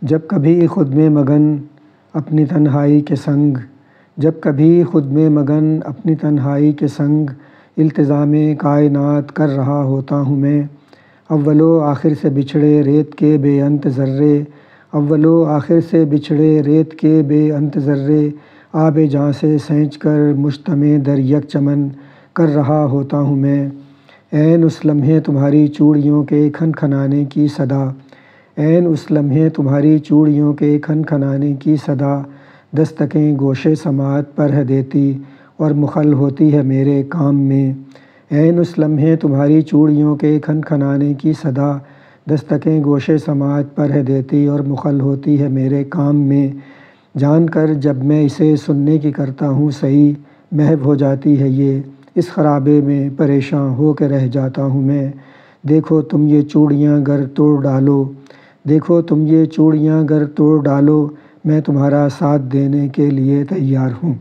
جب کبھی خود میں مگن اپنی تنہائی کے سنگ، جب کبھی خود میں مگن اپنی تنہائی کے سنگ، التزام کائنات کر رہا ہوتا ہوں میں، اول و آخر سے بچھڑے ریت کے بے انت ذرے، اول و آخر سے بچھڑے ریت کے بے انت ذرے، آب جاں سے سینچ کر مجتمع در یک چمن کر رہا ہوتا ہوں میں۔ عین اس لمحے تمہاری چوڑیوں کے کھن کھنانے کی صدا، عین اس لمحے تمہاری چوڑیوں کے کھن کھنانے کی صدا، دستکیں گوش سماعت پر ہے دیتی اور مخل ہوتی ہے میرے کام میں۔ عین اس لمحے تمہاری چوڑیوں کے کھن کھنانے کی صدا، دستکیں گوش سماعت پر ہے دیتی اور مخل ہوتی ہے میرے کام میں۔ جان کر جب میں اسے سننے کی کرتا ہوں سعی، محو ہو جاتی ہے یہ، اس خرابے میں پریشاں ہو کے رہ جاتا ہوں میں۔ دیکھو تم یہ چوڑیاں گر توڑ ڈالو، دیکھو تم یہ چوڑیاں گر توڑ ڈالو، میں تمہارا ساتھ دینے کے لیے تیار ہوں۔